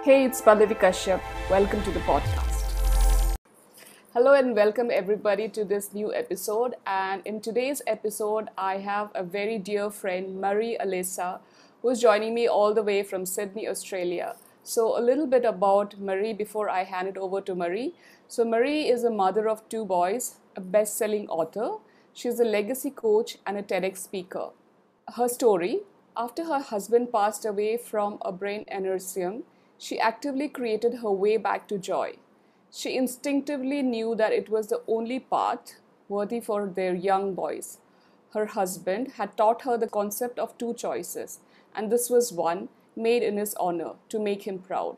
Hey, it's Pallavi Kashyap. Welcome to the podcast. Hello and welcome everybody to this new episode. And in today's episode, I have a very dear friend, Marie Alessi, who's joining me all the way from Sydney, Australia. So a little bit about Marie before I hand it over to Marie. So Marie is a mother of two boys, a best-selling author. She's a legacy coach and a TEDx speaker. Her story: after her husband passed away from a brain aneurysm, she actively created her way back to joy. She instinctively knew that it was the only path worthy for their young boys. Her husband had taught her the concept of two choices, and this was one made in his honor to make him proud.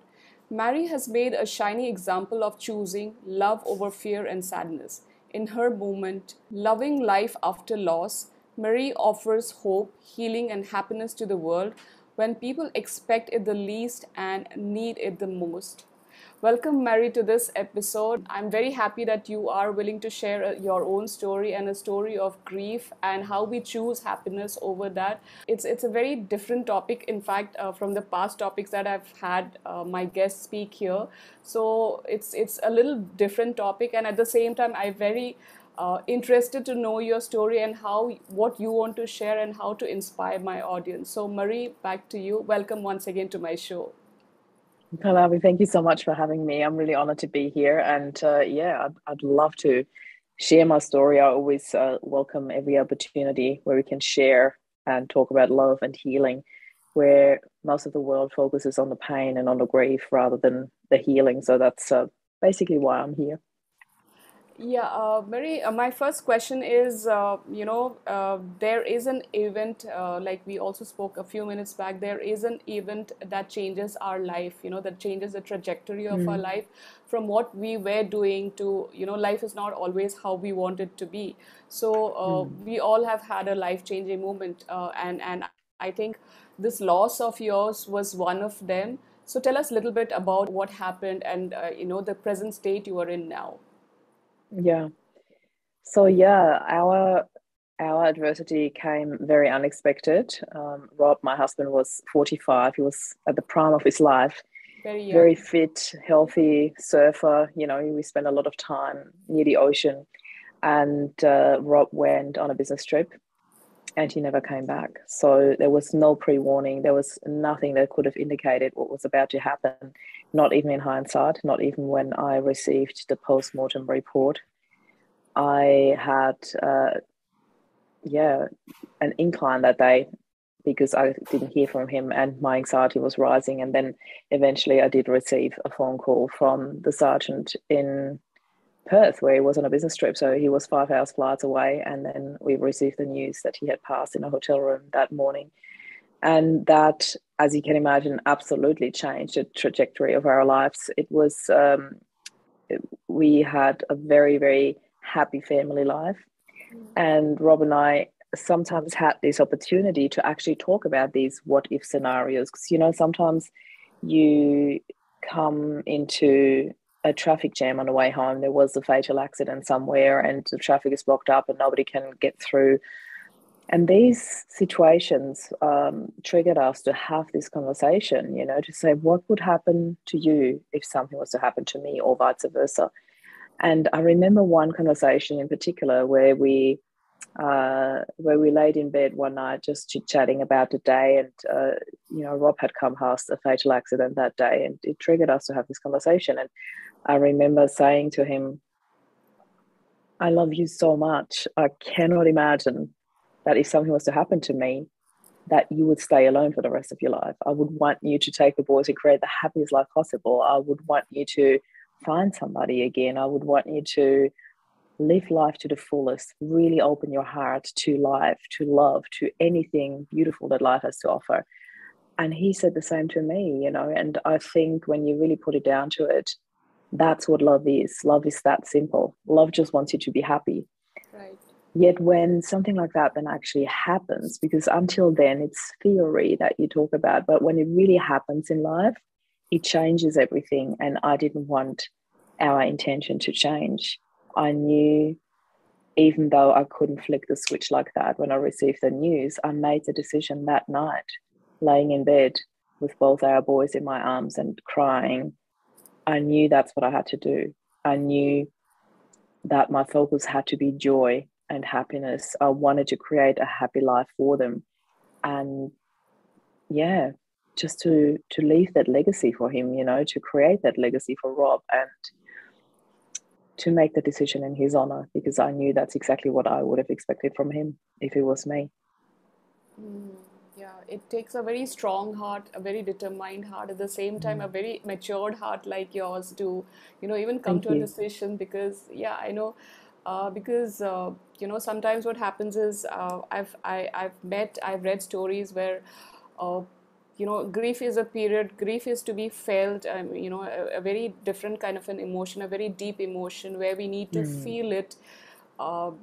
Mary has made a shining example of choosing love over fear and sadness. In her movement, Loving Life After Loss, Marie offers hope, healing, and happiness to the world when people expect it the least and need it the most. Welcome, Mary, to this episode. I'm very happy that you are willing to share your own story and a story of grief and how we choose happiness over that. It's a very different topic, in fact, from the past topics that I've had my guests speak here. So it's a little different topic, and at the same time, I very interested to know your story and how what you want to share and how to inspire my audience. So, Marie, back to you. Welcome once again to my show. Pallavi, thank you so much for having me. I'm really honored to be here. And I'd love to share my story. I always welcome every opportunity where we can share and talk about love and healing, where most of the world focuses on the pain and on the grief rather than the healing. So that's basically why I'm here. Yeah, Mary, my first question is, there is an event, like we also spoke a few minutes back, there is an event that changes our life, that changes the trajectory of our life from what we were doing to, life is not always how we want it to be. So we all have had a life-changing moment, and I think this loss of yours was one of them. So tell us a little bit about what happened and, the present state you are in now. Yeah. So yeah, our adversity came very unexpected. Rob, my husband, was 45. He was at the prime of his life, Very very young. fit, healthy surfer. We spent a lot of time near the ocean. And Rob went on a business trip and he never came back. So there was no pre-warning. There was nothing that could have indicated what was about to happen, not even in hindsight, not even when I received the post-mortem report. I had, an incline that day because I didn't hear from him and my anxiety was rising. And then eventually I did receive a phone call from the sergeant in Perth, where he was on a business trip. So he was 5 hours flights away. And then we received the news that he had passed in a hotel room that morning. And that, as you can imagine, absolutely changed the trajectory of our lives. It was, we had a very, very happy family life. And Rob and I sometimes had this opportunity to actually talk about these what if scenarios. Because, sometimes you come into a traffic jam on the way home. There was a fatal accident somewhere and the traffic is blocked up and nobody can get through. And these situations triggered us to have this conversation, to say, what would happen to you if something was to happen to me, or vice versa. And I remember one conversation in particular where we laid in bed one night just chit-chatting about the day, and Rob had come past a fatal accident that day, and it triggered us to have this conversation. And I remember saying to him, I love you so much. I cannot imagine that if something was to happen to me, that you would stay alone for the rest of your life. I would want you to take the boys and create the happiest life possible. I would want you to find somebody again. I would want you to live life to the fullest, really open your heart to life, to love, to anything beautiful that life has to offer. And he said the same to me, and I think when you really put it down to it, that's what love is. Love is that simple. Love just wants you to be happy. Right. Yet when something like that then actually happens, because until then it's theory that you talk about, but when it really happens in life, it changes everything. And I didn't want our intention to change. I knew, even though I couldn't flick the switch like that when I received the news, I made the decision that night, laying in bed, with both our boys in my arms and crying, I knew that's what I had to do. I knew that my focus had to be joy and happiness. I wanted to create a happy life for them. And yeah, just to leave that legacy for him, you know, to create that legacy for Rob, and to make the decision in his honor, because I knew that's exactly what I would have expected from him if it was me. Yeah, it takes a very strong heart, a very determined heart, at the same time, a very matured heart like yours to, even come Thank to a you. decision. Because, yeah, I know, because, sometimes what happens is, I've read stories where, uh, grief is a period, grief is to be felt, a very different kind of an emotion, a very deep emotion where we need to Mm, feel it,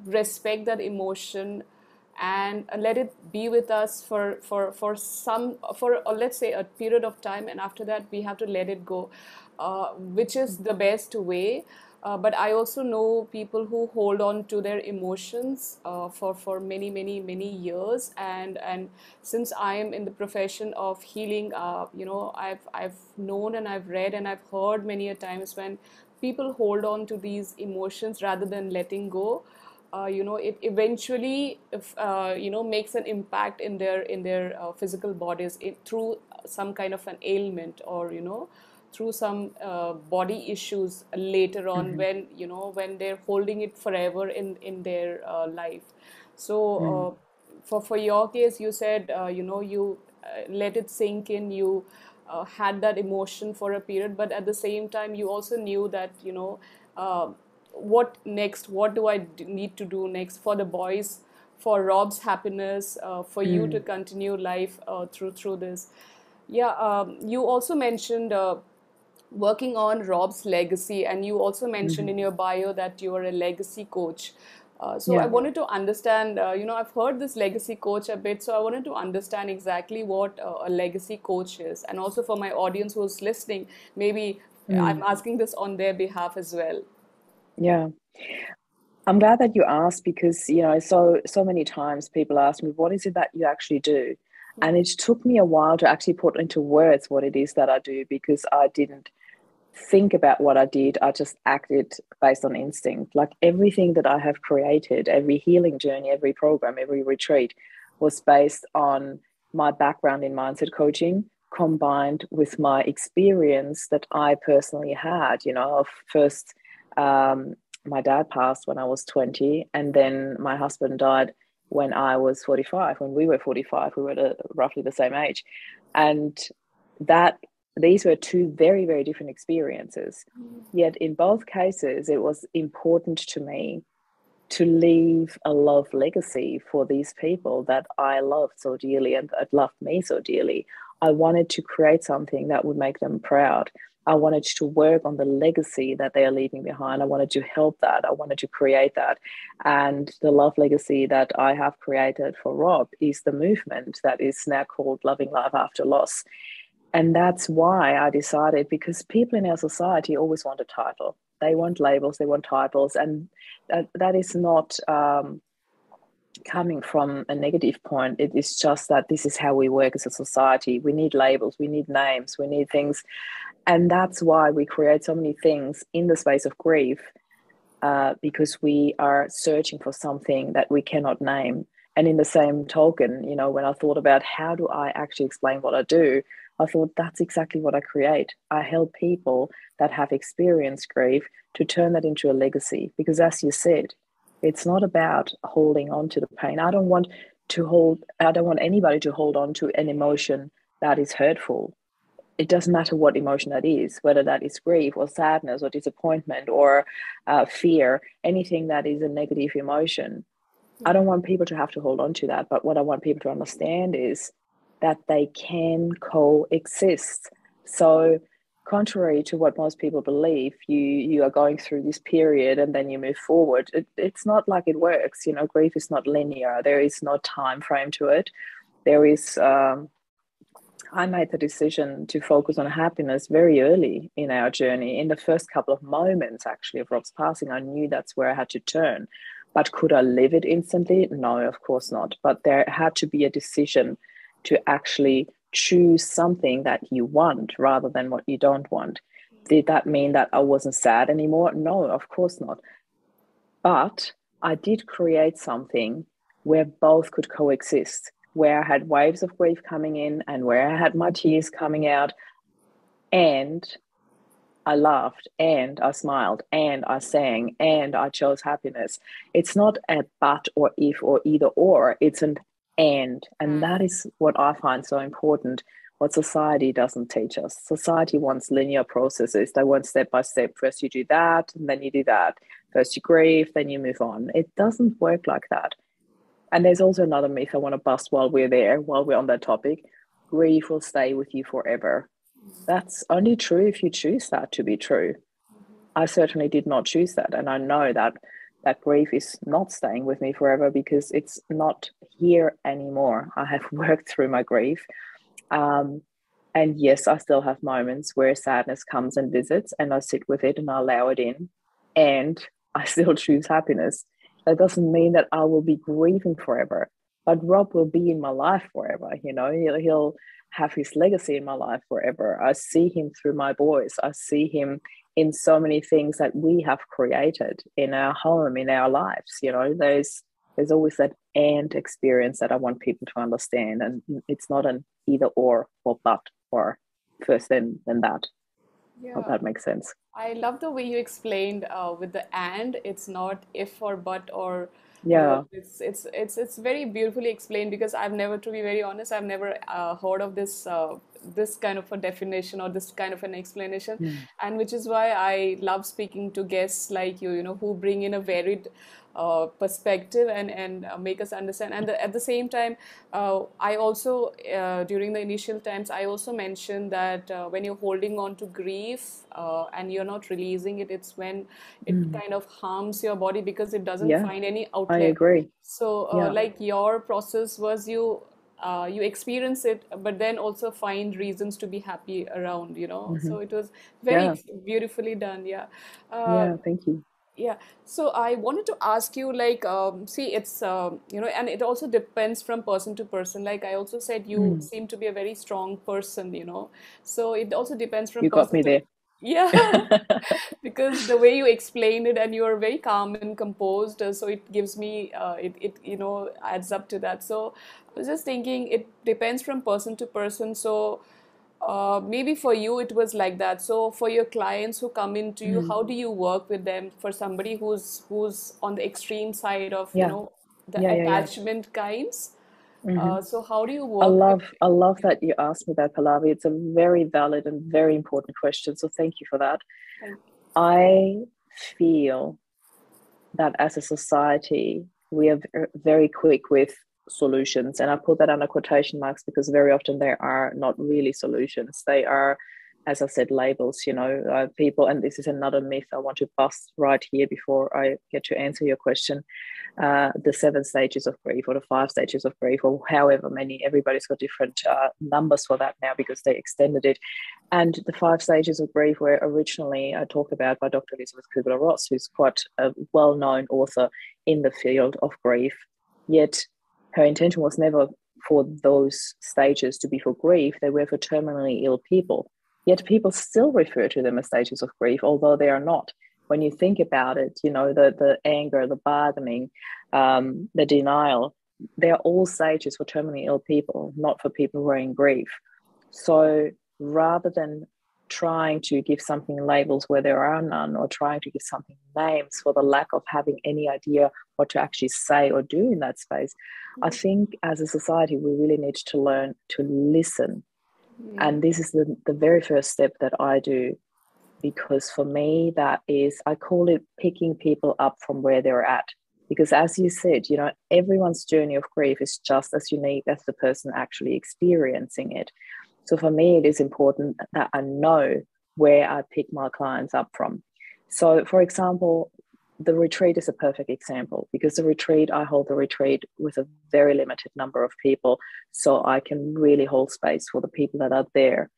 respect that emotion, and let it be with us for let's say a period of time, and after that we have to let it go, which is the best way. But I also know people who hold on to their emotions for many many years, and since I am in the profession of healing, I've known and I've read and I've heard many a times when people hold on to these emotions rather than letting go. It eventually, if, makes an impact in their physical bodies, through some kind of an ailment, or through some body issues later on, mhm, when they're holding it forever in their life. So mm, for your case, you said, you let it sink in, you had that emotion for a period, but at the same time you also knew that, uh, what next, what do need to do next for the boys, for Rob's happiness, for you to mm, continue life through this. Yeah, you also mentioned working on Rob's legacy, and you also mentioned mhm. in your bio that you are a legacy coach. So I Yeah. wanted to understand, I've heard this legacy coach a bit, so I wanted to understand exactly what a legacy coach is. And also for my audience who's listening, maybe I'm Mm, asking this on their behalf as well. yeah. I'm glad that you asked, because so many times people ask me, what is it that you actually do? And it took me a while to actually put into words what it is that I do, because I didn't think about what I did. I just acted based on instinct. Like everything that I have created, every healing journey, every program, every retreat was based on my background in mindset coaching, combined with my experience that I personally had, of first, um, my dad passed when I was 20, and then my husband died when I was 45. When we were 45, we were roughly the same age. And that these were two very, very different experiences. Yet in both cases, it was important to me to leave a love legacy for these people that I loved so dearly and that loved me so dearly. I wanted to create something that would make them proud. I wanted to work on the legacy that they are leaving behind. I wanted to help that. I wanted to create that. And the love legacy that I have created for Rob is the movement that is now called Loving Life After Loss. And that's why I decided, because people in our society always want a title. They want labels, they want titles. And that is not coming from a negative point. It is just that this is how we work as a society. We need labels, we need names, we need things. And that's why we create so many things in the space of grief, because we are searching for something that we cannot name. And in the same token, when I thought about how do I actually explain what I do, I thought that's exactly what I create. I help people that have experienced grief to turn that into a legacy. Because as you said, it's not about holding on to the pain. I don't want anybody to hold on to an emotion that is hurtful. It doesn't matter what emotion that is, whether that is grief or sadness or disappointment or fear, anything that is a negative emotion. I don't want people to have to hold on to that. But what I want people to understand is that they can coexist. So, contrary to what most people believe, you are going through this period and then you move forward. It's not like it works. Grief is not linear. There is no time frame to it. There is I made the decision to focus on happiness very early in our journey. In the first couple of moments, actually, of Rob's passing, I knew that's where I had to turn. But could I live it instantly? No, of course not. But there had to be a decision to actually choose something that you want rather than what you don't want. Did that mean that I wasn't sad anymore? No, of course not. But I did create something where both could coexist, where I had waves of grief coming in and where I had my tears coming out, and I laughed and I smiled and I sang and I chose happiness. It's not a but or if or either or, it's an and. And that is what I find so important. What society doesn't teach us. Society wants linear processes. They want step by step. First you do that, and then you do that. First you grieve, then you move on. It doesn't work like that. And there's also another myth I want to bust while we're on that topic. Grief will stay with you forever. That's only true if you choose that to be true. I certainly did not choose that. And I know that grief is not staying with me forever because it's not here anymore. I have worked through my grief. And yes, I still have moments where sadness comes and visits, and I sit with it and I allow it in, and I still choose happiness. That doesn't mean that I will be grieving forever, but Rob will be in my life forever. He'll have his legacy in my life forever. I see him through my boys. I see him in so many things that we have created in our home, in our lives. There's always that and experience that I want people to understand. And it's not an either or but or first then that. Yeah. Hope that makes sense. I love the way you explained with the and. It's not if or but or Yeah. it's very beautifully explained because I've never, to be very honest, I've never heard of this kind of a definition or this kind of an explanation, and which is why I love speaking to guests like you, who bring in a varied perspective and make us understand. And at the same time, I also during the initial times I also mentioned that when you're holding on to grief and you're not releasing it, it's when it kind of harms your body because it doesn't Yeah, find any I outlet. agree. So Yeah. like your process was you experience it, but then also find reasons to be happy around. So it was very Yeah. beautifully done. Yeah. Uh, Yeah. Thank you. yeah. So I wanted to ask you, like, see, it's, and it also depends from person to person. Like I also said, you seem to be a very strong person. So it also depends from You got person me to, there. yeah, because the way you explained it and you are very calm and composed, so it gives me, it adds up to that. So I was just thinking it depends from person to person. So maybe for you it was like that. So for your clients who come into you, how do you work with them? For somebody who's on the extreme side of Yeah. the Yeah. attachment kinds. Hmm. So how do you I work with? love that you asked me that, Pallavi. It's a very valid and very important question. So thank you for that. Like, I feel that as a society, we are very quick with solutions. And I put that under quotation marks because very often they are not really solutions. They are, as I said, labels, people. And this is another myth I want to bust right here before I get to answer your question. The 7 stages of grief or the 5 stages of grief or however many, everybody's got different numbers for that now because they extended it. And the 5 stages of grief were originally talked about by Dr. Elizabeth Kubler-Ross, who's quite a well-known author in the field of grief. Yet her intention was never for those stages to be for grief. They were for terminally ill people. Yet people still refer to them as stages of grief, although they are not. When you think about it, the anger, the bargaining, the denial, they're all stages for terminally ill people, not for people who are in grief. So rather than trying to give something labels where there are none, or trying to give something names for the lack of having any idea what to actually say or do in that space, I think as a society, we really need to learn to listen. And this is the very first step that I do, because for me, that is, I call it picking people up from where they're at. Because as you said, everyone's journey of grief is just as unique as the person actually experiencing it. So for me, it is important that I know where I pick my clients up from. So for example, the retreat is a perfect example, because I hold the retreat with a very limited number of people. So I can really hold space for the people that are there.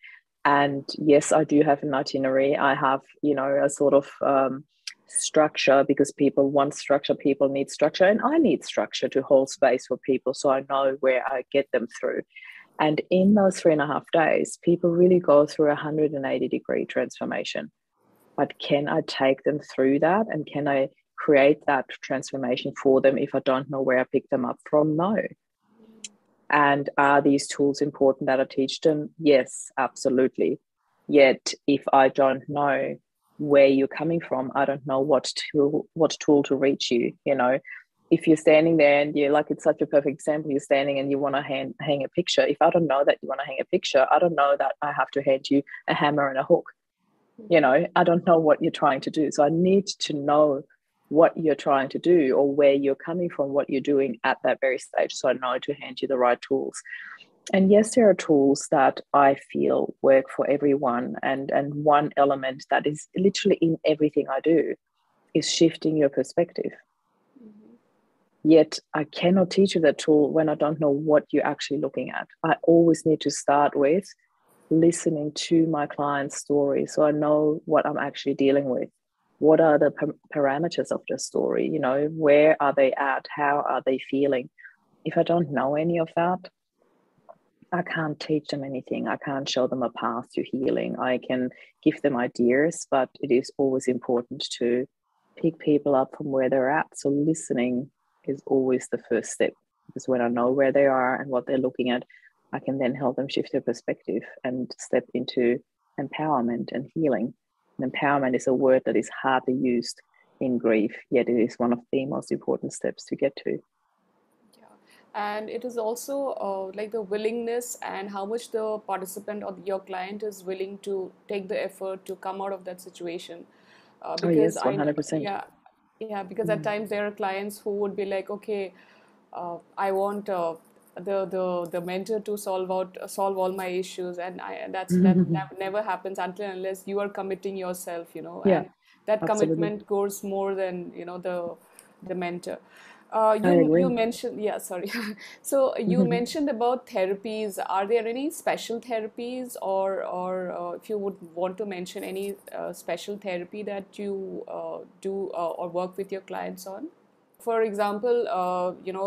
And yes, I do have an itinerary. I have, a sort of structure, because people want structure, people need structure, and I need structure to hold space for people so I know where I get them through. And in those 3.5 days, people really go through a 180-degree transformation. But can I take them through that? And can I create that transformation for them if I don't know where I picked them up from? No. And are these tools important that I teach them? Yes, absolutely. Yet, if I don't know where you're coming from, I don't know what tool to reach you. You know, if you're standing there and you're like, it's such a perfect example, you're standing and you want to hang a picture. If I don't know that you want to hang a picture, I don't know that I have to hand you a hammer and a hook. You know, I don't know what you're trying to do. So I need to know what you're trying to do or where you're coming from, what you're doing at that very stage, so I know to hand you the right tools. And yes, there are tools that I feel work for everyone. And one element that is literally in everything I do is shifting your perspective. Yet I cannot teach you that tool when I don't know what you're actually looking at. I always need to start with listening to my client's story so I know what I'm actually dealing with. What are the parameters of the story? You know, where are they at? How are they feeling? If I don't know any of that, I can't teach them anything. I can't show them a path to healing. I can give them ideas, but it is always important to pick people up from where they're at. So listening is always the first step, because when I know where they are and what they're looking at, I can then help them shift their perspective and step into empowerment and healing. And empowerment is a word that is hardly used in grief, yet it is one of the most important steps to get to. And it is also like the willingness and how much the participant or your client is willing to take the effort to come out of that situation. Because yes, 100%. because at times there are clients who would be like, okay, I want the mentor to solve all my issues, and that never happens until and unless you are committing yourself, Yeah, and that absolutely. commitment goes more than the mentor. I You agree. mentioned, yeah, sorry. So you mentioned about therapies. Are there any special therapies, or if you would want to mention any special therapy that you do or work with your clients on? For example,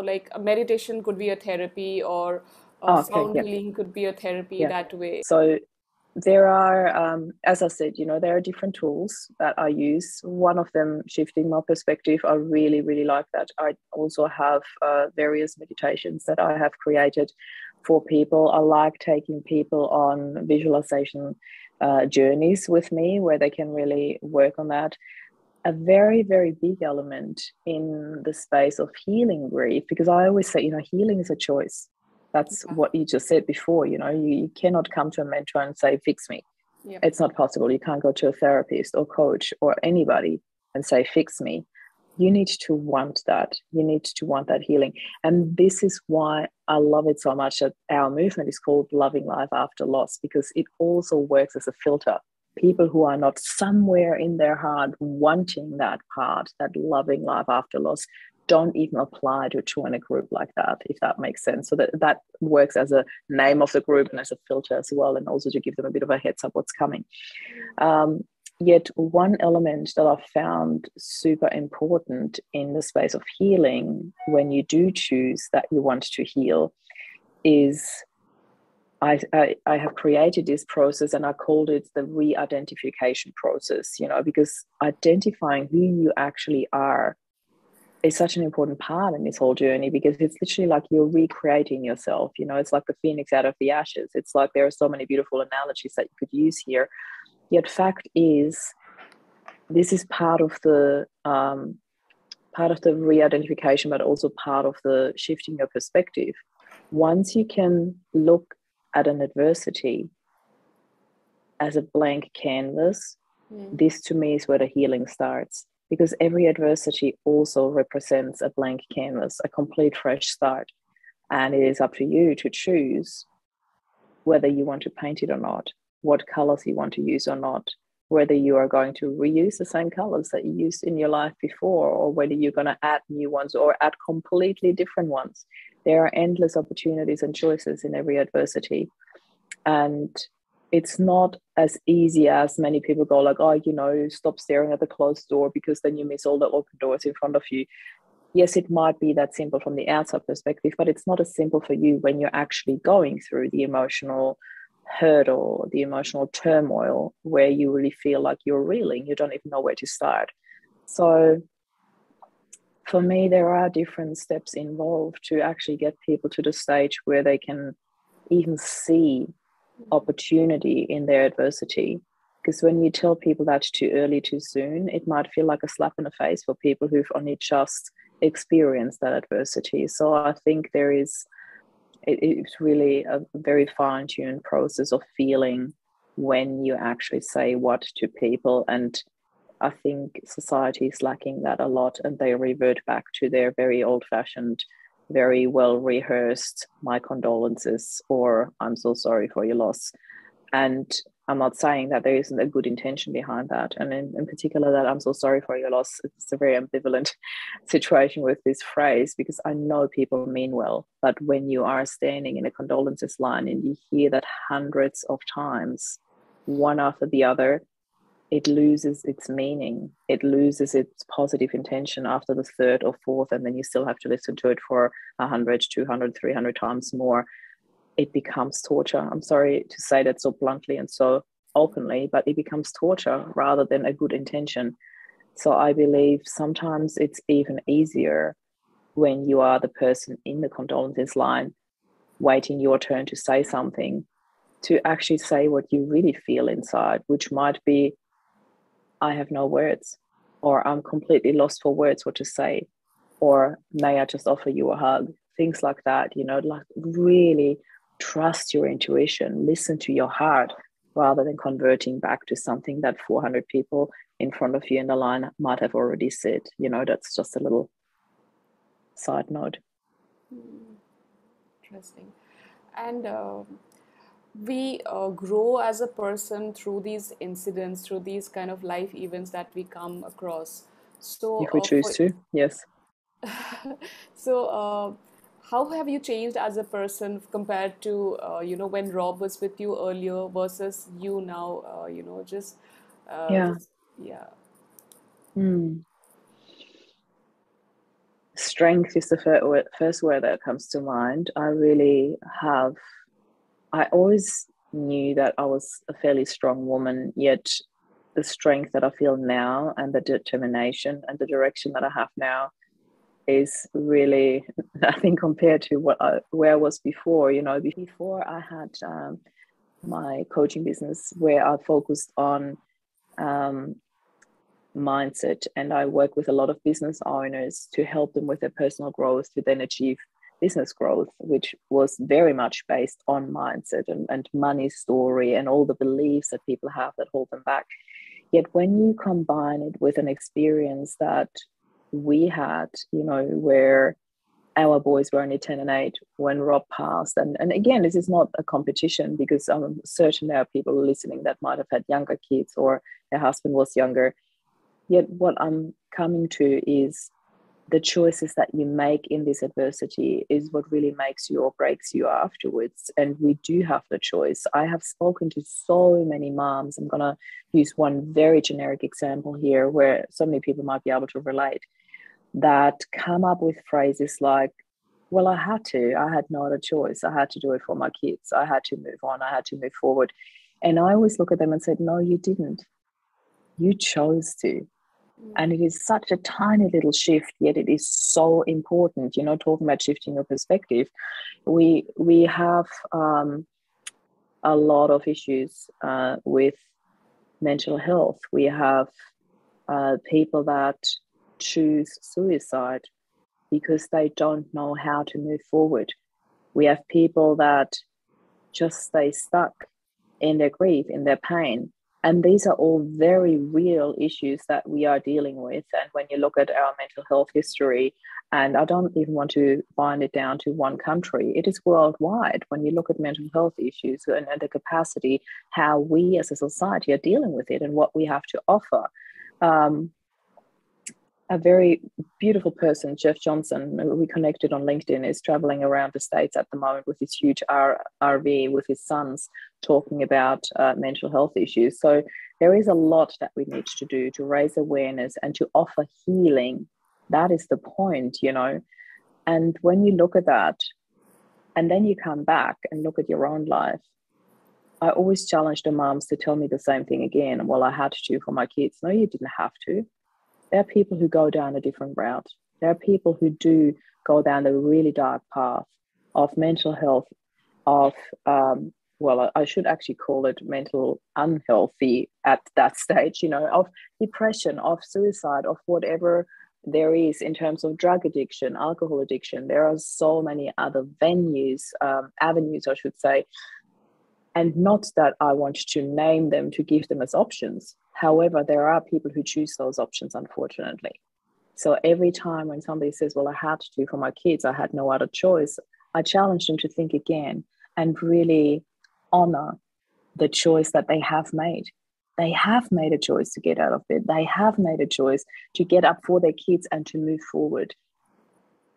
like a meditation could be a therapy, or Okay, sound yeah, healing could be a therapy yeah. that way. So there are, as I said, there are different tools that I use. One of them, shifting my perspective, I really, really like that. I also have various meditations that I have created for people. I like taking people on visualization journeys with me where they can really work on that. A very, very big element in the space of healing grief, because I always say, healing is a choice. That's Yeah. what you just said before. You cannot come to a mentor and say, fix me. Yep. It's not possible. You can't go to a therapist or coach or anybody and say, fix me. You need to want that. You need to want that healing. And this is why I love it so much that our movement is called Loving Life After Loss, because it also works as a filter. People who are not somewhere in their heart wanting that part, that loving life after loss, don't even apply to join a group like that, if that makes sense. So that works as a name of the group and as a filter as well, and also to give them a bit of a heads up what's coming. Yet one element that I've found super important in the space of healing, when you do choose that you want to heal, is I have created this process, and I called it the re-identification process, because identifying who you actually are is such an important part in this whole journey, because it's literally like you're recreating yourself. It's like the phoenix out of the ashes. It's like there are so many beautiful analogies that you could use here. Yet fact is, this is part of the re-identification, but also part of the shifting your perspective. Once you can look at an adversity as a blank canvas, this to me is where the healing starts, because every adversity also represents a blank canvas, a complete fresh start. And it is up to you to choose whether you want to paint it or not, what colors you want to use or not, whether you are going to reuse the same colors that you used in your life before, or whether you're going to add new ones or add completely different ones. There are endless opportunities and choices in every adversity. And it's not as easy as many people go like, oh, stop staring at the closed door because then you miss all the open doors in front of you. yes, it might be that simple from the outside perspective, but it's not as simple for you when you're actually going through the emotional hurdle, the emotional turmoil, where you really feel like you're reeling. You don't even know where to start. So for me, there are different steps involved to actually get people to the stage where they can even see opportunity in their adversity. Because when you tell people that too early, too soon, it might feel like a slap in the face for people who've only just experienced that adversity. So I think it's really a very fine-tuned process of feeling when you actually say what to people. And I think society is lacking that a lot, and they revert back to their very old-fashioned, very well-rehearsed "my condolences" or "I'm so sorry for your loss." And I'm not saying that there isn't a good intention behind that. And in particular, that "I'm so sorry for your loss," it's a very ambivalent situation with this phrase, because I know people mean well. But when you are standing in a condolences line and you hear that hundreds of times, one after the other, it loses its meaning. It loses its positive intention after the third or fourth, and then you still have to listen to it for 100, 200, 300 times more. It becomes torture. I'm sorry to say that so bluntly and so openly, but it becomes torture rather than a good intention. So I believe sometimes it's even easier when you are the person in the condolences line waiting your turn to say something, to actually say what you really feel inside, which might be, "I have no words," or "I'm completely lost for words what to say," or "may I just offer you a hug?" Things like that, like really trust your intuition, listen to your heart, rather than converting back to something that 400 people in front of you in the line might have already said. That's just a little side note. Interesting. And we grow as a person through these incidents, through these kind of life events that we come across. So, If we choose to, yes. so how have you changed as a person compared to when Rob was with you earlier versus you now? Yeah. Just yeah. Strength is the first word that comes to mind. I always knew that I was a fairly strong woman, yet the strength that I feel now and the determination and the direction that I have now is really nothing compared to where I was before. Before I had my coaching business, where I focused on mindset, and I work with a lot of business owners to help them with their personal growth to then achieve business growth, which was very much based on mindset and money story and all the beliefs that people have that hold them back. Yet when you combine it with an experience that we had, where our boys were only 10 and 8 when Rob passed. And again, this is not a competition, because I'm certain there are people listening that might have had younger kids or their husband was younger. Yet what I'm coming to is the choices that you make in this adversity is what really makes you or breaks you afterwards. And we do have the choice. I have spoken to so many moms. I'm going to use one very generic example here where so many people might be able to relate, that come up with phrases like, "Well, I had no other choice. I had to do it for my kids. I had to move on. I had to move forward." And I always look at them and said, "No, you didn't. You chose to." And it is such a tiny little shift, yet it is so important. Talking about shifting your perspective, we have a lot of issues with mental health. We have people that choose suicide because they don't know how to move forward. We have people that just stay stuck in their grief, in their pain. And these are all very real issues that we are dealing with. And when you look at our mental health history, and I don't even want to bind it down to one country, it is worldwide. When you look at mental health issues and the capacity, how we as a society are dealing with it and what we have to offer. A very beautiful person, Jeff Johnson, we connected on LinkedIn, is traveling around the States at the moment with his huge RV with his sons, talking about mental health issues. So there is a lot that we need to do to raise awareness and to offer healing That is the point, you know. And when you look at that, and then you come back and look at your own life, I always challenge the moms to tell me the same thing again. Well, I had to for my kids. No, you didn't have to. There are people who go down a different route. There are people who do go down the really dark path of mental health, of, well, I should actually call it mental unhealthy at that stage, you know, of depression, of suicide, of whatever there is in terms of drug addiction, alcohol addiction. There are so many other avenues, I should say. And not that I want to name them to give them as options. However, there are people who choose those options, unfortunately. So every time when somebody says, well, I had to for my kids, I had no other choice, I challenge them to think again and really honor the choice that they have made. They have made a choice to get out of bed. They have made a choice to get up for their kids and to move forward.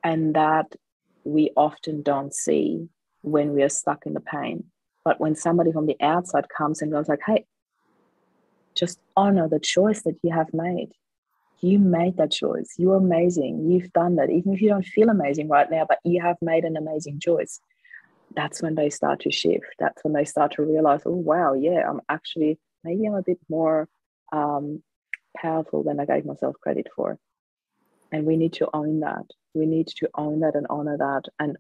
And that we often don't see when we are stuck in the pain. But when somebody from the outside comes and goes like, hey, just honor the choice that you have made. You made that choice. You're amazing. You've done that. Even if you don't feel amazing right now, but you have made an amazing choice. That's when they start to shift. That's when they start to realize, oh, wow, yeah, maybe I'm a bit more powerful than I gave myself credit for. And we need to own that. We need to own that and honor that and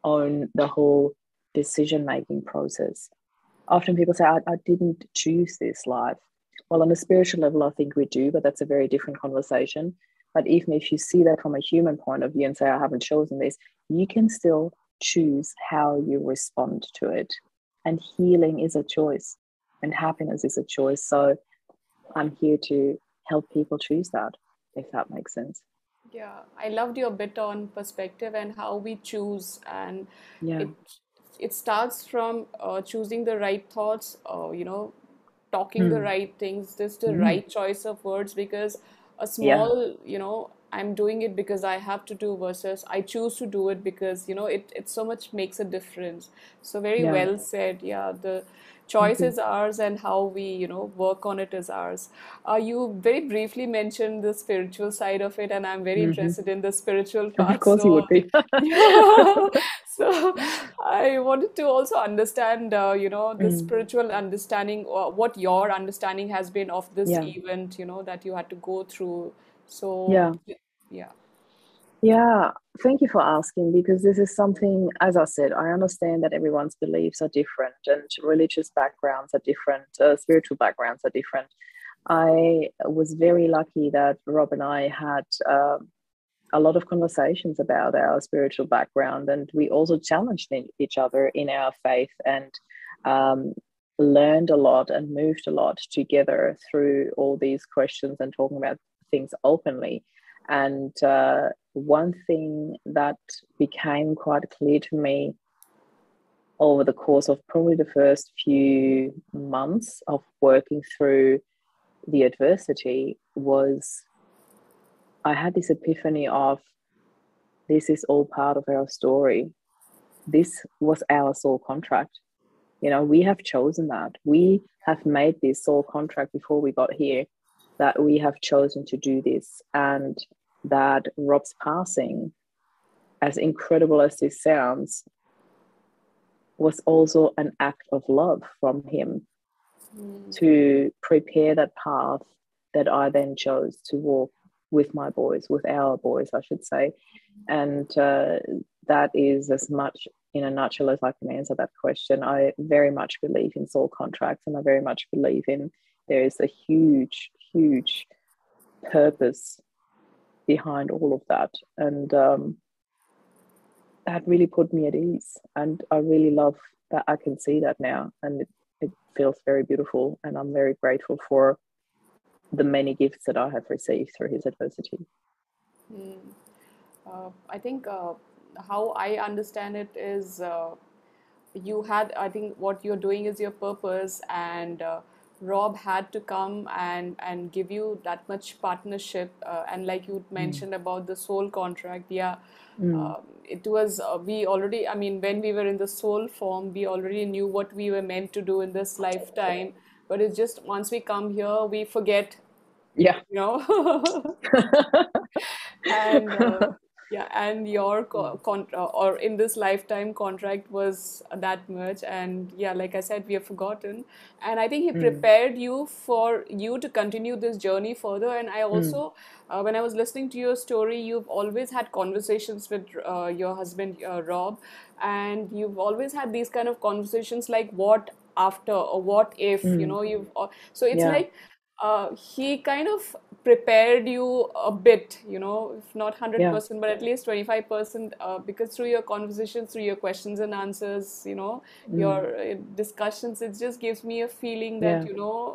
own the whole decision-making process. Often people say, I didn't choose this life. Well, on a spiritual level, I think we do, but that's a very different conversation. But even if you see that from a human point of view and say, I haven't chosen this, you can still choose how you respond to it. And healing is a choice and happiness is a choice. So I'm here to help people choose that, if that makes sense. Yeah, I loved your bit on perspective and how we choose, and Yeah. it it starts from choosing the right thoughts, talking the Mm. right things, just the Mm. right choice of words. Because a Yeah. small, I'm doing it because I have to do versus I choose to do it because it so much makes a difference. So very Yeah. well said. Yeah, the Thank choice you. is ours and how we work on it is ours. You very briefly mentioned the spiritual side of it, and I'm very Mm-hmm. interested in the spiritual Of part. course you So would be. yeah, so I wanted to also understand, the Mm. spiritual understanding, or what your understanding has been of this Yeah. event, that you had to go through. So Yeah. yeah. Yeah, thank you for asking because this is something, as I said, I understand that everyone's beliefs are different and religious backgrounds are different, spiritual backgrounds are different. I was very lucky that Rob and I had a lot of conversations about our spiritual background, and we also challenged each other in our faith and um, learned a lot and moved a lot together through all these questions and talking about things openly. And one thing that became quite clear to me over the course of probably the first few months of working through the adversity was I had this epiphany of this is all part of our story. This was our soul contract. We have chosen that. We have made this soul contract before we got here, that we have chosen to do this. And that Rob's passing, as incredible as this sounds, was also an act of love from him to prepare that path that I then chose to walk with my boys, with our boys, I should say. And that is as much in a nutshell as I can answer that question. I very much believe in soul contracts, and I very much believe in there is a huge, huge purpose behind all of that. And that really put me at ease. And I really love that I can see that now. And it feels very beautiful. And I'm very grateful for the many gifts that I have received through his adversity. I think how I understand it is, I think what you're doing is your purpose, and Rob had to come and give you that much partnership, and like you Mm. mentioned about the soul contract. Yeah, Mm. it was, we already, I mean, when we were in the soul form, we already knew what we were meant to do in this lifetime, but it's just once we come here we forget, Yeah. you know. And yeah, and your or in this lifetime contract was that much. And yeah, like I said, we have forgotten. And I think he Mm, prepared you for you to continue this journey further. And I mm, also, when I was listening to your story, you've always had conversations with your husband, Rob, and you've always had these kind of conversations like what after or what if, mm. so it's Yeah. like he kind of prepared you a bit, if not Yeah. 100%, but at least 25%, because through your conversations, through your questions and answers, Mm, your discussions, it just gives me a feeling that, yeah.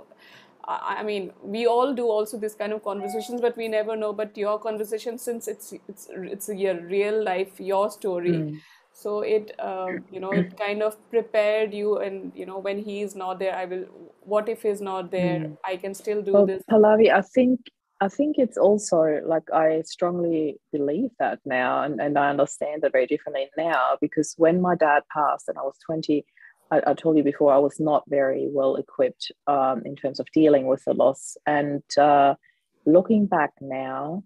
I mean, we all do also this kind of conversations, but we never know. But your conversation, since it's a real life, your story, Mm. so it kind of prepared you. And when he is not there, I will. What if he's not there? Mm. I can still do Well, this. Pallavi, I think it's also like I strongly believe that now, and I understand it very differently now because when my dad passed and I was 20, I told you before I was not very well equipped in terms of dealing with the loss. And looking back now,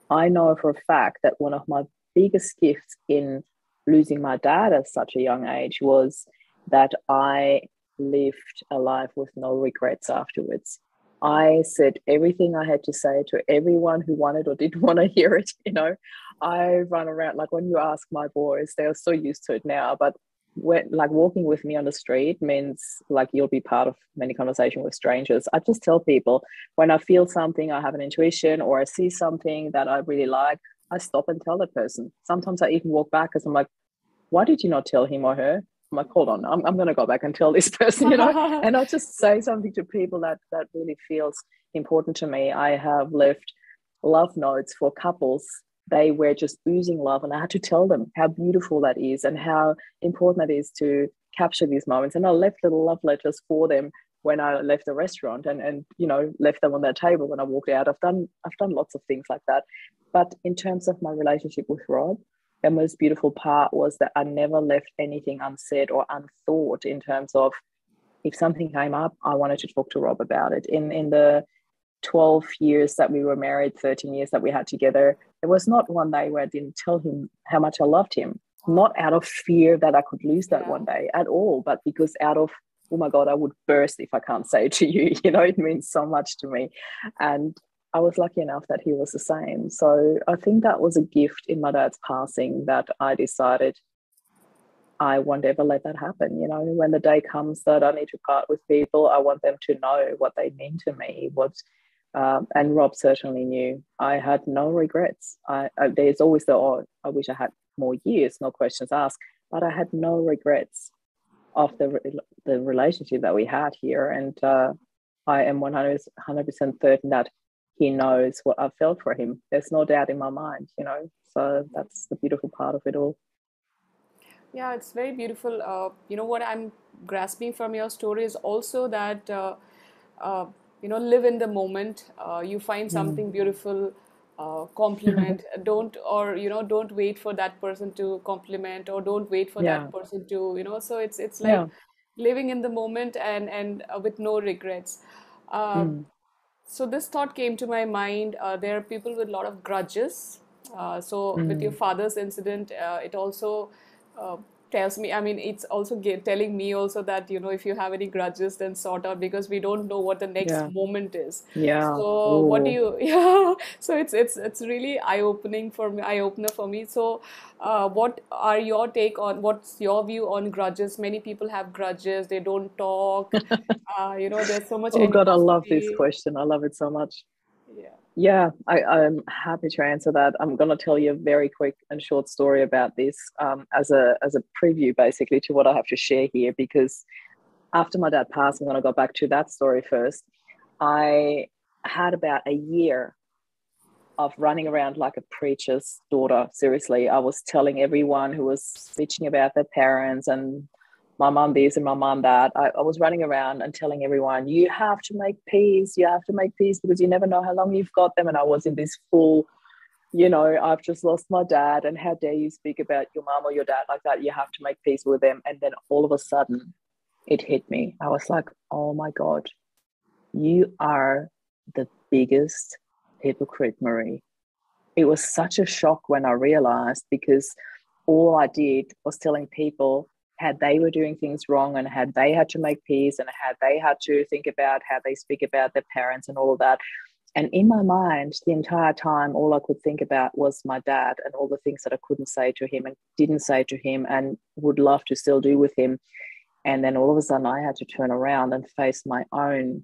I know for a fact that one of my biggest gifts in losing my dad at such a young age was that I lived a life with no regrets afterwards. I said everything I had to say to everyone who wanted or didn't want to hear it. I run around like when you ask my boys, they're so used to it now. But when like walking with me on the street means like you'll be part of many conversation with strangers. I just tell people when I feel something, I have an intuition, or I see something that I really like, I stop and tell the person. Sometimes I even walk back because I'm like, why did you not tell him or her? I'm like, hold on, I'm going to go back and tell this person, and I'll just say something to people that really feels important to me. I have left love notes for couples. They were just oozing love, and I had to tell them how beautiful that is and how important that is to capture these moments. And I left little love letters for them when I left the restaurant, and left them on their table when I walked out. I've done lots of things like that. But in terms of my relationship with Rob, the most beautiful part was that I never left anything unsaid or unthought in terms of if something came up, I wanted to talk to Rob about it. In the 12 years that we were married, 13 years that we had together, there was not one day where I didn't tell him how much I loved him. Wow. Not out of fear that I could lose that Yeah. one day at all, but because out of, oh my God, I would burst if I can't say it to you. It means so much to me. And I was lucky enough that he was the same. So I think that was a gift in my dad's passing that I decided I won't ever let that happen. When the day comes that I need to part with people, I want them to know what they mean to me. And Rob certainly knew. I had no regrets. There's always the, oh, I wish I had more years, no questions asked, but I had no regrets of the relationship that we had here. And I am 100% certain that he knows what I felt for him. There's no doubt in my mind. So that's the beautiful part of it all. Yeah, it's very beautiful. What I'm grasping from your story is also that, uh, live in the moment. You find Mm. something beautiful, compliment. Don't wait for that person to compliment, or don't wait for Yeah. that person to, so it's like Yeah. living in the moment, and with no regrets. Uh, Mm. so this thought came to my mind. There are people with a lot of grudges. So with your Mm. father's incident, it also uh, tells me. I mean, it's also telling me also that if you have any grudges, then sort out, because we don't know what the next Yeah. moment is. Yeah. So what do Oh. you? Yeah. So it's really eye opener for me. So what are your take on what's your view on grudges? Many people have grudges. They don't talk. There's so much Oh God, I love this animosity. question. I love it so much. Yeah. Yeah, I'm happy to answer that. I'm going to tell you a very quick and short story about this as a preview, basically, to what I have to share here. Because after my dad passed, I'm going to go back to that story first. I had about a year of running around like a preacher's daughter. Seriously, I was telling everyone who was bitching about their parents and my mum this and my mum that. I was running around and telling everyone, you have to make peace. You have to make peace because you never know how long you've got them. And I was in this full, I've just lost my dad. And how dare you speak about your mum or your dad like that? You have to make peace with them. And then all of a sudden, it hit me. I was like, oh my God, you are the biggest hypocrite, Marie. it was such a shock when I realized, because all I did was telling people how they were doing things wrong and how they had to make peace and how they had to think about how they speak about their parents and all of that. And in my mind, the entire time, all I could think about was my dad and all the things that I couldn't say to him and didn't say to him and would love to still do with him. And then all of a sudden, I had to turn around and face my own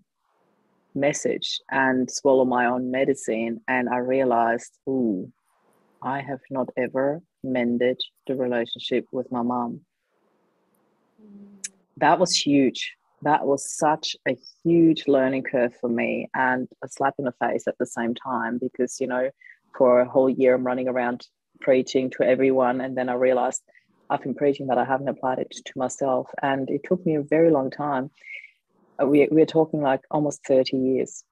message and swallow my own medicine. And I realized, ooh, I have not ever mended the relationship with my mom. That was huge. That was such a huge learning curve for me, and a slap in the face at the same time, because, you know, for a whole year I'm running around preaching to everyone, and then I realized I've been preaching, but I haven't applied it to myself. And it took me a very long time. We're talking like almost 30 years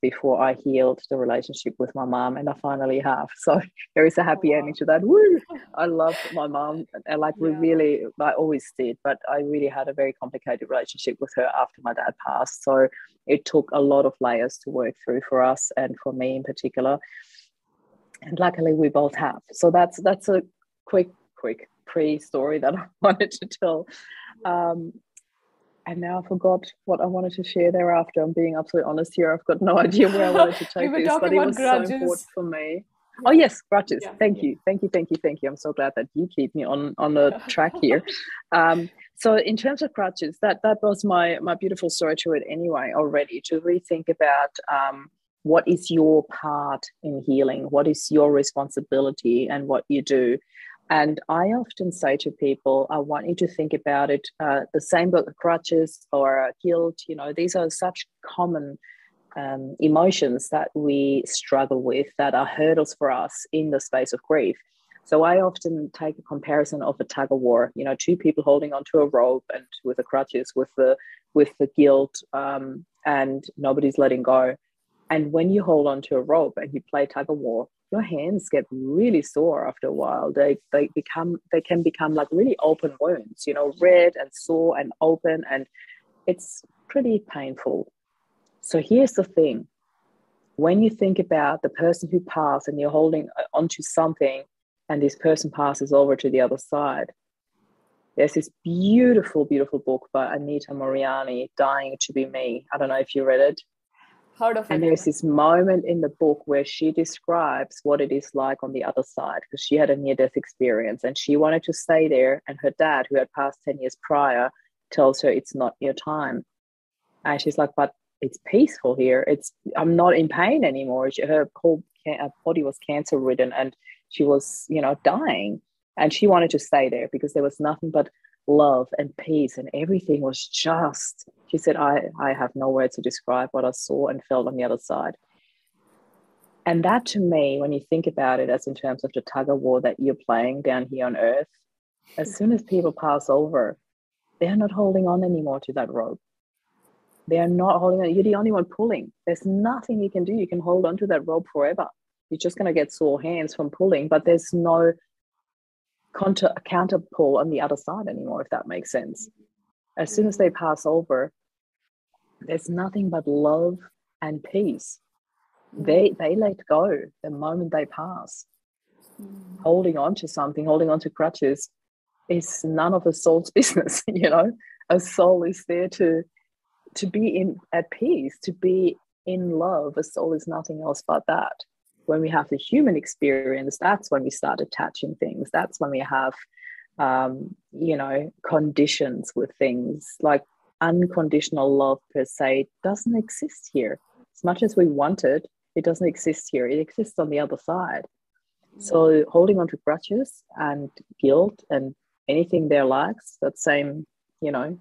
before I healed the relationship with my mom, and I finally have. So there is a happy ending to that. Woo! I love my mom, and like I always did, but I really had a very complicated relationship with her after my dad passed. So it took a lot of layers to work through for us, and for me in particular. And luckily we both have. So that's a quick pre-story that I wanted to tell. And now I forgot what I wanted to share thereafter. I'm being absolutely honest here. I've got no idea where I wanted to take this, but it was so important for me. Oh yes, grudges. Thank you. I'm so glad that you keep me on the track here. So in terms of grudges, that was my beautiful story to it anyway already, to rethink about what is your part in healing, what is your responsibility, and what you do. And I often say to people, I want you to think about it the same with grudges or guilt. You know, these are such common emotions that we struggle with, that are hurdles for us in the space of grief. So I often take a comparison of a tug of war. You know, two people holding onto a rope, and with the crutches, with the guilt, and nobody's letting go. And when you hold onto a rope and you play tug of war, your hands get really sore after a while. They can become like really open wounds, you know, red and sore and open, and it's pretty painful. So here's the thing. When you think about the person who passed and you're holding onto something, and this person passes over to the other side, there's this beautiful, beautiful book by Anita Moriarty, Dying to Be Me. I don't know if you read it. Heard of it. And there's this moment in the book where she describes what it is like on the other side, because she had a near-death experience and she wanted to stay there. And her dad, who had passed 10 years prior, tells her it's not your time. And she's like, but it's peaceful here. I'm not in pain anymore. Her whole body was cancer-ridden and she was, you know, dying. And she wanted to stay there because there was nothing but love and peace, and everything was just, she said, I have no words to describe what I saw and felt on the other side. And that, to me, when you think about it as in terms of the tug of war that you're playing down here on earth, as soon as people pass over, they're not holding on anymore to that rope. They're not holding on. You're the only one pulling. There's nothing you can do. You can hold on to that rope forever. You're just going to get sore hands from pulling, but there's no counter pull on the other side anymore, if that makes sense. As soon as they pass over, there's nothing but love and peace. They let go the moment they pass. Holding on to something, holding on to crutches, is none of a soul's business. You know, a soul is there to be at peace, to be in love. A soul is nothing else but that. When we have the human experience, that's when we start attaching things. That's when we have, you know, conditions with things. Like unconditional love per se doesn't exist here. As much as we want it, it doesn't exist here. It exists on the other side. So holding on to grudges and guilt and anything there lacks, that same, you know,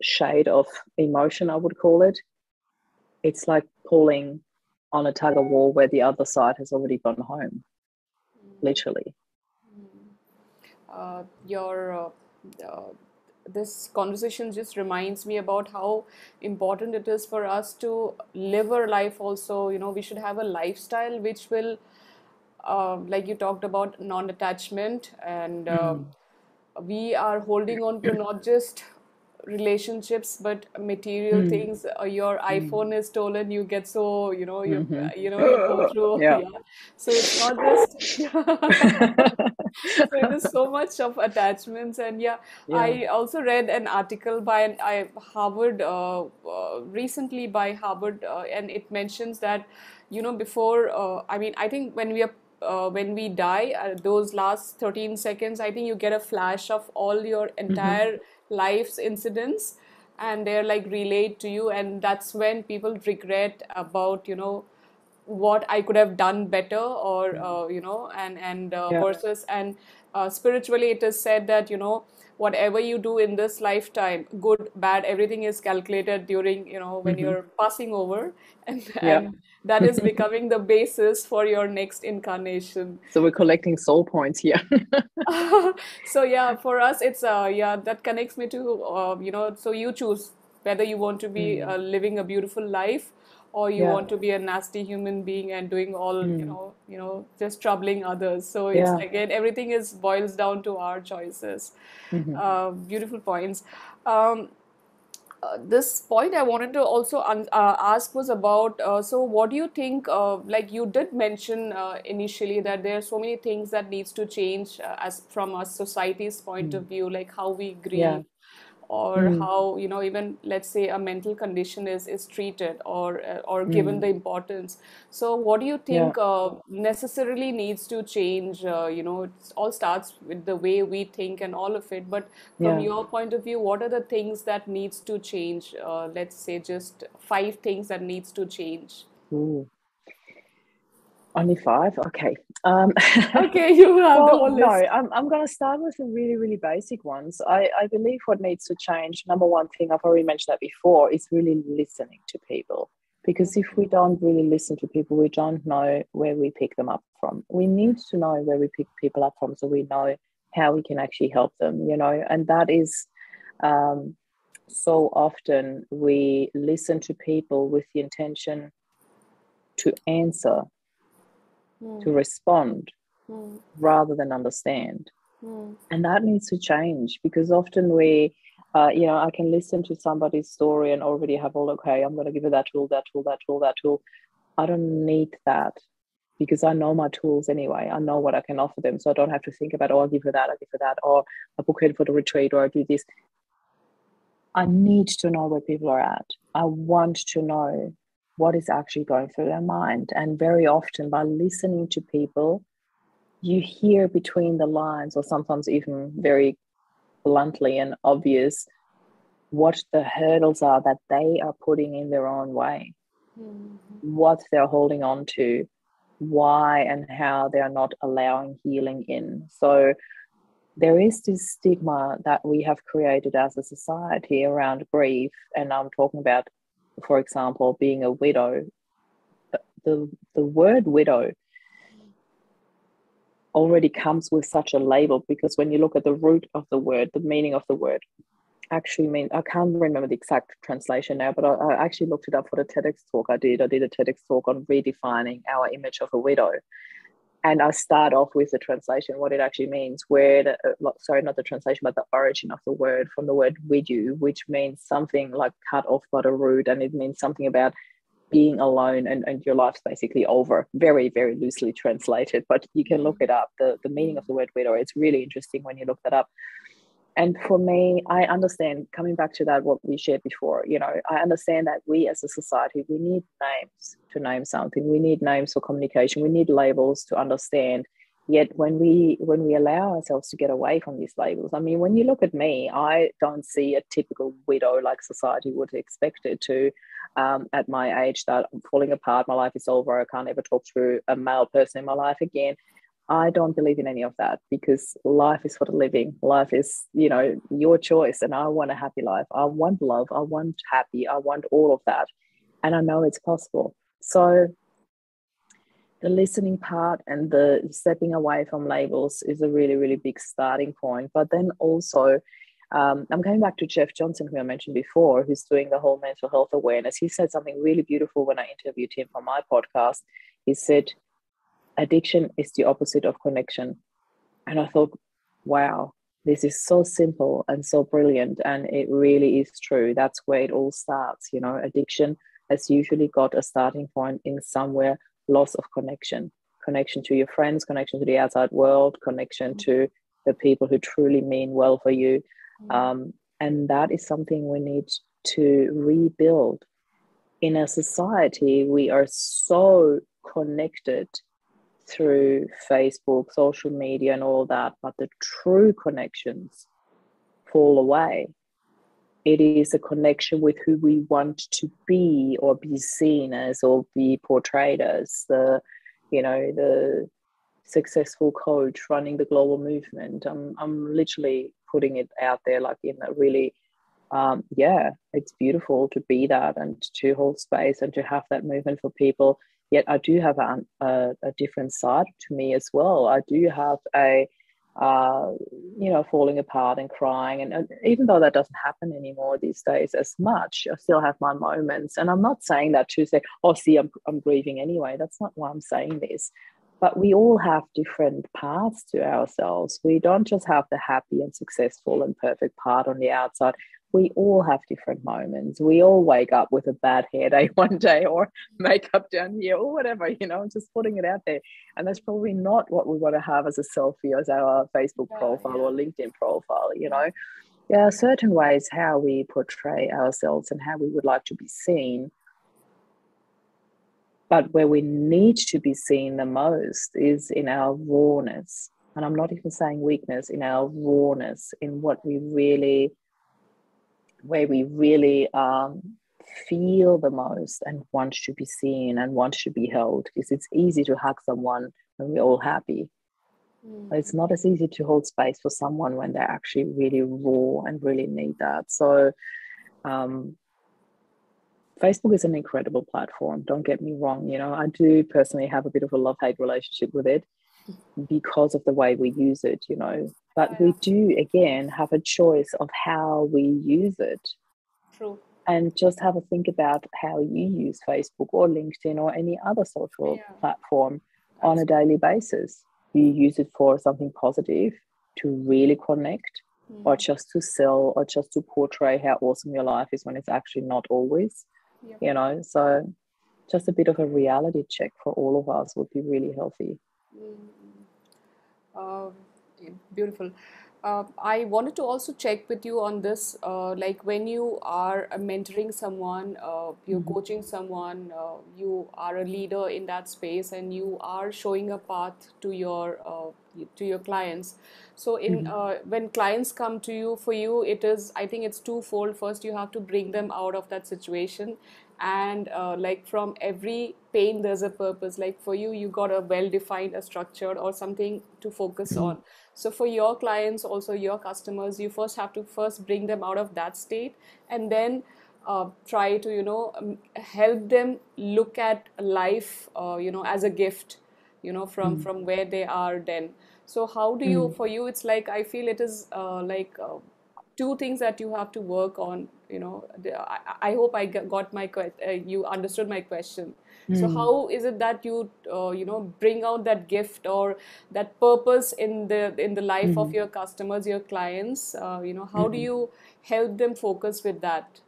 shade of emotion, I would call it. It's like pulling on a tug of war where the other side has already gone home, literally. This conversation just reminds me about how important it is for us to live our life also. You know, we should have a lifestyle which will, like you talked about, non-attachment, and we are holding on to not just relationships, but material things. Your iPhone is stolen, you get so, you go through, Yeah. yeah. So it's not just, so it is so much of attachments. And yeah, Yeah. I also read an article by Harvard, recently by Harvard, and it mentions that, before, I mean, I think when we die, those last 13 seconds, I think you get a flash of all your entire life's incidents, and they're like relayed to you, and that's when people regret about, what I could have done better, or Yeah. versus, and spiritually it is said that, whatever you do in this lifetime, good, bad, everything is calculated during, when you're passing over, and Yeah. that is becoming the basis for your next incarnation. So we're collecting soul points here. So yeah, for us, it's yeah, that connects me to, so you choose whether you want to be Mm. living a beautiful life, or you Yeah. want to be a nasty human being and doing all, Mm. just troubling others. So it's, Yeah. again, everything is boils down to our choices. Hmm. Beautiful points. Um, this point I wanted to also ask was about, so what do you think, like you did mention initially, that there are so many things that needs to change, as from a society's point of Mm. view, like how we Yeah. grieve, or Mm. how, even let's say a mental condition is treated, or given Mm. the importance. So what do you Yeah. think necessarily needs to change? It all starts with the way we think and all of it, but from Yeah. your point of view, what are the things that needs to change? Let's say just 5 things that needs to change. Ooh. Only five? Okay. Um, Okay, you have the well, whole no, list. I'm going to start with the really, really basic ones. I believe what needs to change, number one thing, I've already mentioned that before, is really listening to people. Because if we don't really listen to people, we don't know where we pick them up from. We need to know where we pick people up from so we know how we can actually help them, and that is um, so often we listen to people with the intention to answer, to respond, rather than understand. And that needs to change because often I can listen to somebody's story and already have all, okay, I'm going to give her that tool, that tool, that tool, that tool. I don't need that because I know my tools anyway. I know what I can offer them. So I don't have to think about, oh, I'll give her that, I'll give her that, or I book her for the retreat, or I do this. I need to know where people are at. I want to know what is actually going through their mind. And very often by listening to people, you hear between the lines, or sometimes even very bluntly and obvious, what the hurdles are that they are putting in their own way, what they're holding on to, why and how they are not allowing healing in. So there is this stigma that we have created as a society around grief. And I'm talking about, for example, being a widow. The word widow already comes with such a label because when you look at the root of the word, the meaning of the word actually mean, I can't remember the exact translation now, but I actually looked it up for the TEDx talk I did. I did a TEDx talk on redefining our image of a widow. And I start off with the translation, what it actually means, sorry, not the translation, but the origin of the word, from the word widow, which means something like cut off by the root. And it means something about being alone and your life's basically over. Very, very loosely translated, but you can look it up. The meaning of the word widow, it's really interesting when you look that up. And for me, I understand, coming back to that, what we shared before, I understand that we as a society, we need names to name something. We need names for communication. We need labels to understand. Yet when we allow ourselves to get away from these labels, I mean, when you look at me, I don't see a typical widow like society would expect it to. At my age, that I'm falling apart, my life is over, I can't ever talk to a male person in my life again. I don't believe in any of that because life is for the living. Life is, your choice. And I want a happy life. I want love. I want happy. I want all of that. And I know it's possible. So the listening part and the stepping away from labels is a really, really big starting point. But then also, I'm going back to Jeff Johnson, who I mentioned before, who's doing the whole mental health awareness. He said something really beautiful when I interviewed him for my podcast. He said, addiction is the opposite of connection. And I thought, wow, this is so simple and so brilliant, and it really is true. That's where it all starts. You know, addiction has usually got a starting point in somewhere: loss of connection to your friends, connection to the outside world, connection to the people who truly mean well for you. And that is something we need to rebuild. In a society, we are so connected through Facebook, social media, and all that, but the true connections fall away. It is a connection with who we want to be or be seen as or be portrayed as. The successful coach running the global movement. I'm literally putting it out there, like, in a really, it's beautiful to be that and to hold space and to have that movement for people. Yet I do have a different side to me as well. I do have a falling apart and crying, and even though that doesn't happen anymore these days as much, I still have my moments. And I'm not saying that to say, oh, see, I'm grieving anyway. That's not why I'm saying this. But we all have different paths to ourselves. We don't just have the happy and successful and perfect part on the outside. We all have different moments. We all wake up with a bad hair day one day, or makeup down here, or whatever, just putting it out there. And that's probably not what we want to have as a selfie, as our Facebook profile or LinkedIn profile. There are certain ways how we portray ourselves and how we would like to be seen. But where we need to be seen the most is in our rawness. And I'm not even saying weakness, in our rawness, in where we really feel the most and want to be seen and want to be held. Because it's easy to hug someone when we're all happy. But it's not as easy to hold space for someone when they're actually really raw and really need that. So Facebook is an incredible platform. Don't get me wrong. I do personally have a bit of a love-hate relationship with it because of the way we use it, But we do, again, have a choice of how we use it. True. And just have a think about how you use Facebook or LinkedIn or any other social platform on a daily basis. Do you use it for something positive, to really connect, or just to sell, or just to portray how awesome your life is when it's actually not always? So just a bit of a reality check for all of us would be really healthy. Beautiful. I wanted to also check with you on this, like when you are mentoring someone, you're coaching someone, you are a leader in that space, and you are showing a path to your clients. So when clients come to you, for you, I think it's twofold. First, you have to bring them out of that situation, and like from every pain there's a purpose. Like for you, you got a well-defined, a structured or something to focus on. So for your clients, also your customers, you first have to bring them out of that state, and then try to help them look at life as a gift, from where they are then. So how do you, for you, it's like, I feel it is two things that you have to work on. I hope I got you understood my question. So how is it that you bring out that gift or that purpose in the life of your customers, your clients? How do you help them focus with that?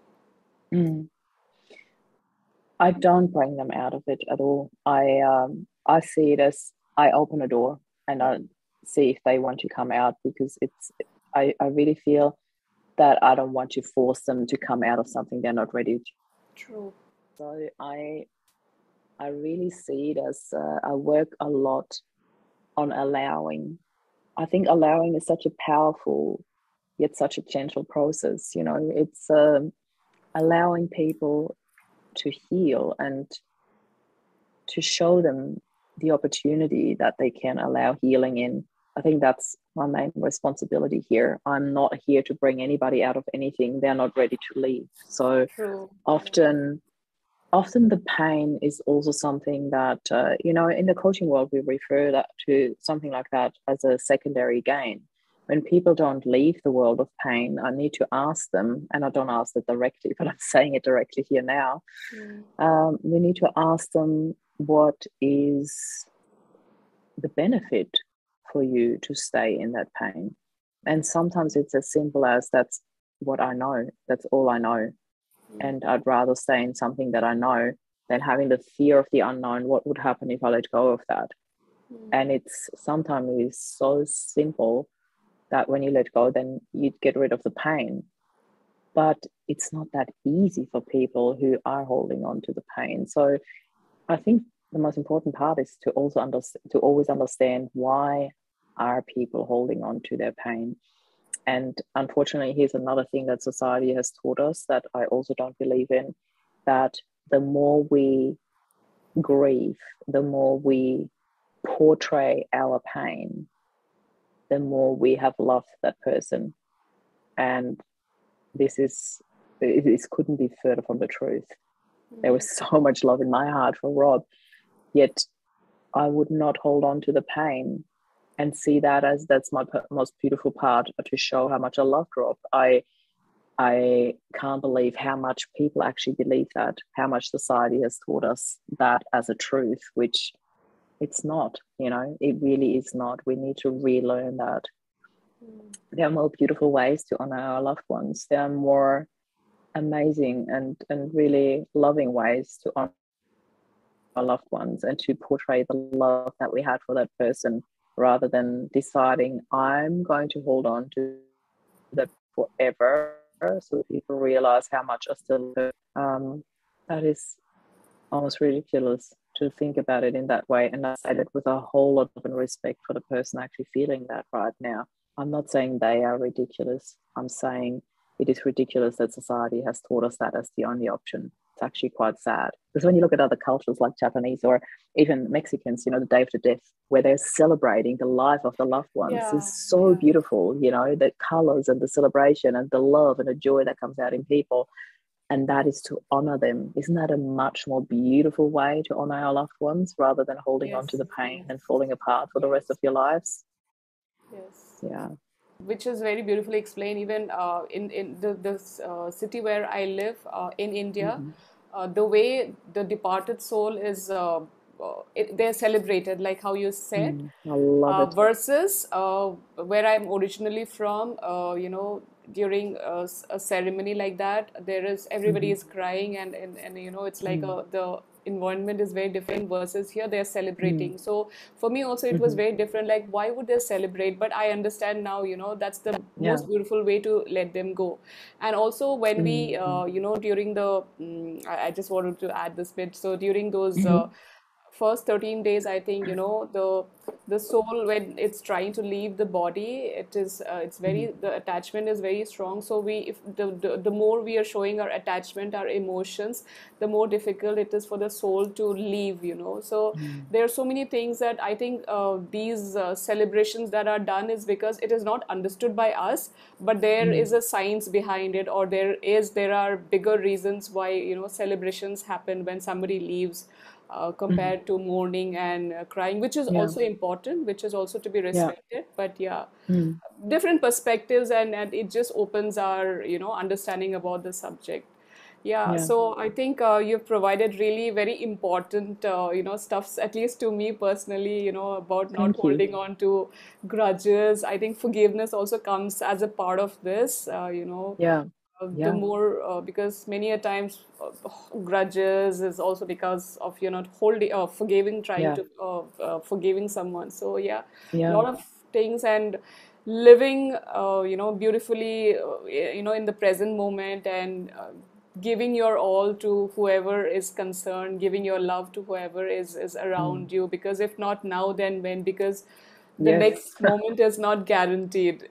I don't bring them out of it at all. I see it as, I open a door and I see if they want to come out, because I really feel that I don't want to force them to come out of something they're not ready to. True. So I really see it as I work a lot on allowing. I think allowing is such a powerful yet such a gentle process. It's allowing people to heal and to show them the opportunity that they can allow healing in. I think that's my main responsibility here. I'm not here to bring anybody out of anything they're not ready to leave. So True. often the pain is also something that, in the coaching world, we refer that to something like that as a secondary gain. When people don't leave the world of pain, I need to ask them, and I don't ask it directly, but I'm saying it directly here now. We need to ask them, what is the benefit for you to stay in that pain? And sometimes it's as simple as that's what I know, that's all I know. And I'd rather stay in something that I know than having the fear of the unknown. What would happen if I let go of that? And it's sometimes it's so simple that when you let go, then you get rid of the pain. But it's not that easy for people who are holding on to the pain. So I think the most important part is to also to always understand why are people holding on to their pain. And unfortunately, here's another thing that society has taught us that I also don't believe in, that the more we grieve, the more we portray our pain, the more we have loved that person. And this couldn't be further from the truth. There was so much love in my heart for Rob, yet I would not hold on to the pain and see that as that's my most beautiful part, to show how much I loved Rob. I can't believe how much people actually believe that, how much society has taught us that as a truth, which it's not, it really is not. We need to relearn that. There are more beautiful ways to honor our loved ones. There are more amazing and really loving ways to honor our loved ones and to portray the love that we had for that person, rather than deciding I'm going to hold on to that forever so people realize how much I still hurt. That is almost ridiculous to think about it in that way. And I say that with a whole lot of respect for the person actually feeling that right now. I'm not saying they are ridiculous. I'm saying it is ridiculous that society has taught us that as the only option. It's actually quite sad. Because when you look at other cultures like Japanese or even Mexicans, the Day of the Death, where they're celebrating the life of the loved ones, is so beautiful, the colors and the celebration and the love and the joy that comes out in people. And that is to honor them. Isn't that a much more beautiful way to honor our loved ones, rather than holding on to the pain and falling apart for the rest of your lives? Yes. Yeah. Which is very beautifully explained. Even in the city where I live in India, the way the departed soul is, they're celebrated, like how you said, I love it. versus where I'm originally from, during a ceremony like that, there is everybody is crying, and it's like the environment is very different, versus here they're celebrating. So for me also it was very different, like why would they celebrate? But I understand now, that's the Yeah. most beautiful way to let them go. And also when we during the I just wanted to add this bit. So during those first 13 days, I think, the soul, when it's trying to leave the body, it's very, the attachment is very strong. So we if the more we are showing our attachment, our emotions, the more difficult it is for the soul to leave. So there are so many things that I think these celebrations that are done is because it is not understood by us, but there is a science behind it, or there are bigger reasons why celebrations happen when somebody leaves, compared to mourning and crying, which is Yeah. also important, which is also to be Yeah. respected. But yeah, Mm. different perspectives, and it just opens our understanding about the subject. Yeah, Yeah. so I think you've provided really very important stuffs, at least to me personally, about not Thank you. holding on to grudges. I think forgiveness also comes as a part of this, Yeah. the Yeah. more because many a times grudges is also because of you're not holding forgiving, trying Yeah. to forgiving someone. So yeah, a Yeah. lot of things, and living beautifully in the present moment, and giving your all to whoever is concerned, giving your love to whoever is around you, because if not now, then when? Because the Yes. next moment is not guaranteed.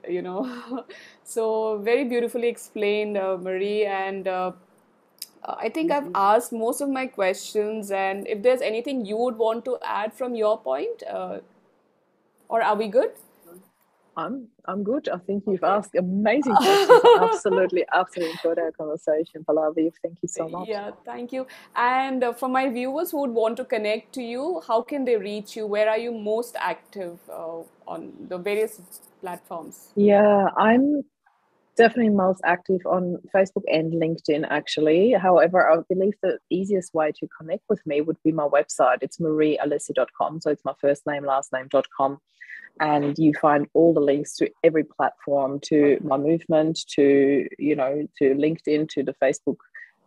So very beautifully explained, Marie. And I think I've asked most of my questions. And if there's anything you would want to add from your point, or are we good? I'm good. I think you've Okay. asked amazing questions. I absolutely enjoyed our conversation, Pallavi. Thank you so much. Yeah, thank you. And for my viewers who would want to connect to you, how can they reach you? Where are you most active on the various platforms? Yeah, I'm Definitely most active on Facebook and LinkedIn, actually. However, I believe the easiest way to connect with me would be my website. It's mariealessi.com. So it's my first name, last name.com. And you find all the links to every platform, to my movement, to, to LinkedIn, to the Facebook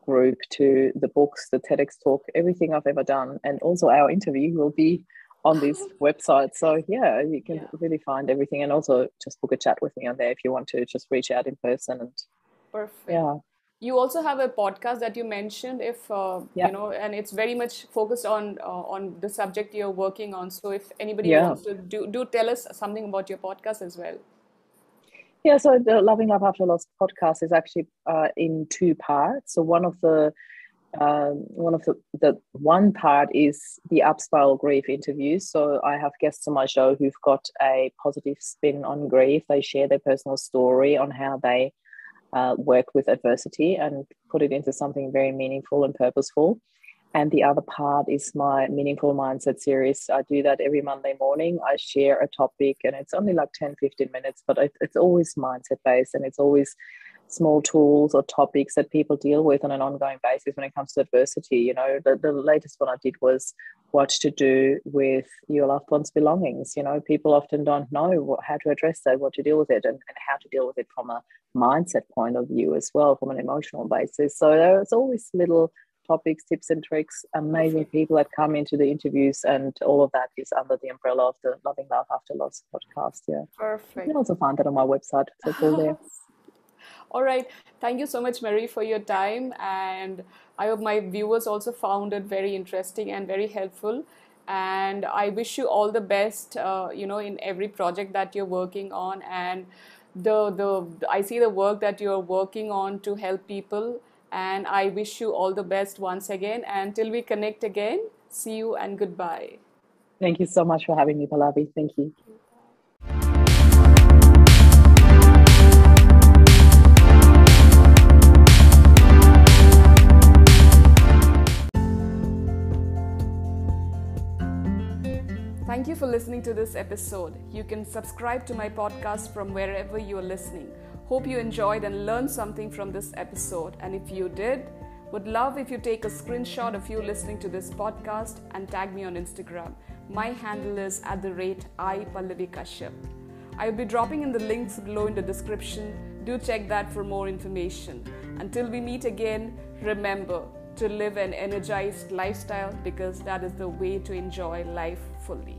group, to the books, the TEDx talk, everything I've ever done. And also our interview will be on this website. So yeah, you can really find everything, and also just book a chat with me on there if you want to just reach out in person. And perfect. Yeah. You also have a podcast that you mentioned, if and it's very much focused on the subject you're working on. So if anybody wants to do tell us something about your podcast as well. Yeah, so the Loving Life After Loss podcast is actually in two parts. So one part is the upspiral grief interviews. So I have guests on my show who've got a positive spin on grief. They share their personal story on how they work with adversity and put it into something very meaningful and purposeful. And the other part is my Meaningful Mindset series. I do that every Monday morning. I share a topic, and it's only like 10-15 minutes, but it's always mindset based, and it's always small tools or topics that people deal with on an ongoing basis when it comes to adversity. The latest one I did was what to do with your loved one's belongings. People often don't know how to address that, what to deal with it, and how to deal with it from a mindset point of view as well, from an emotional basis. So there's always little topics, tips and tricks, amazing people that come into the interviews, and all of that is under the umbrella of the Loving Life After Loss podcast. Yeah, perfect. You can also find that on my website, so it's all there. All right, thank you so much, Marie, for your time, and I hope my viewers also found it very interesting and very helpful. And I wish you all the best, in every project that you're working on, and I see the work that you're working on to help people. And I wish you all the best once again. And till we connect again, see you and goodbye. Thank you so much for having me, Pallavi. Thank you. Thank you for listening to this episode. You can subscribe to my podcast from wherever you are listening. Hope you enjoyed and learned something from this episode. And if you did, would love if you take a screenshot of you listening to this podcast and tag me on Instagram. My handle is @Pallavi Kashyap. I will be dropping in the links below in the description. Do check that for more information. Until we meet again, remember to live an energized lifestyle, because that is the way to enjoy life fully.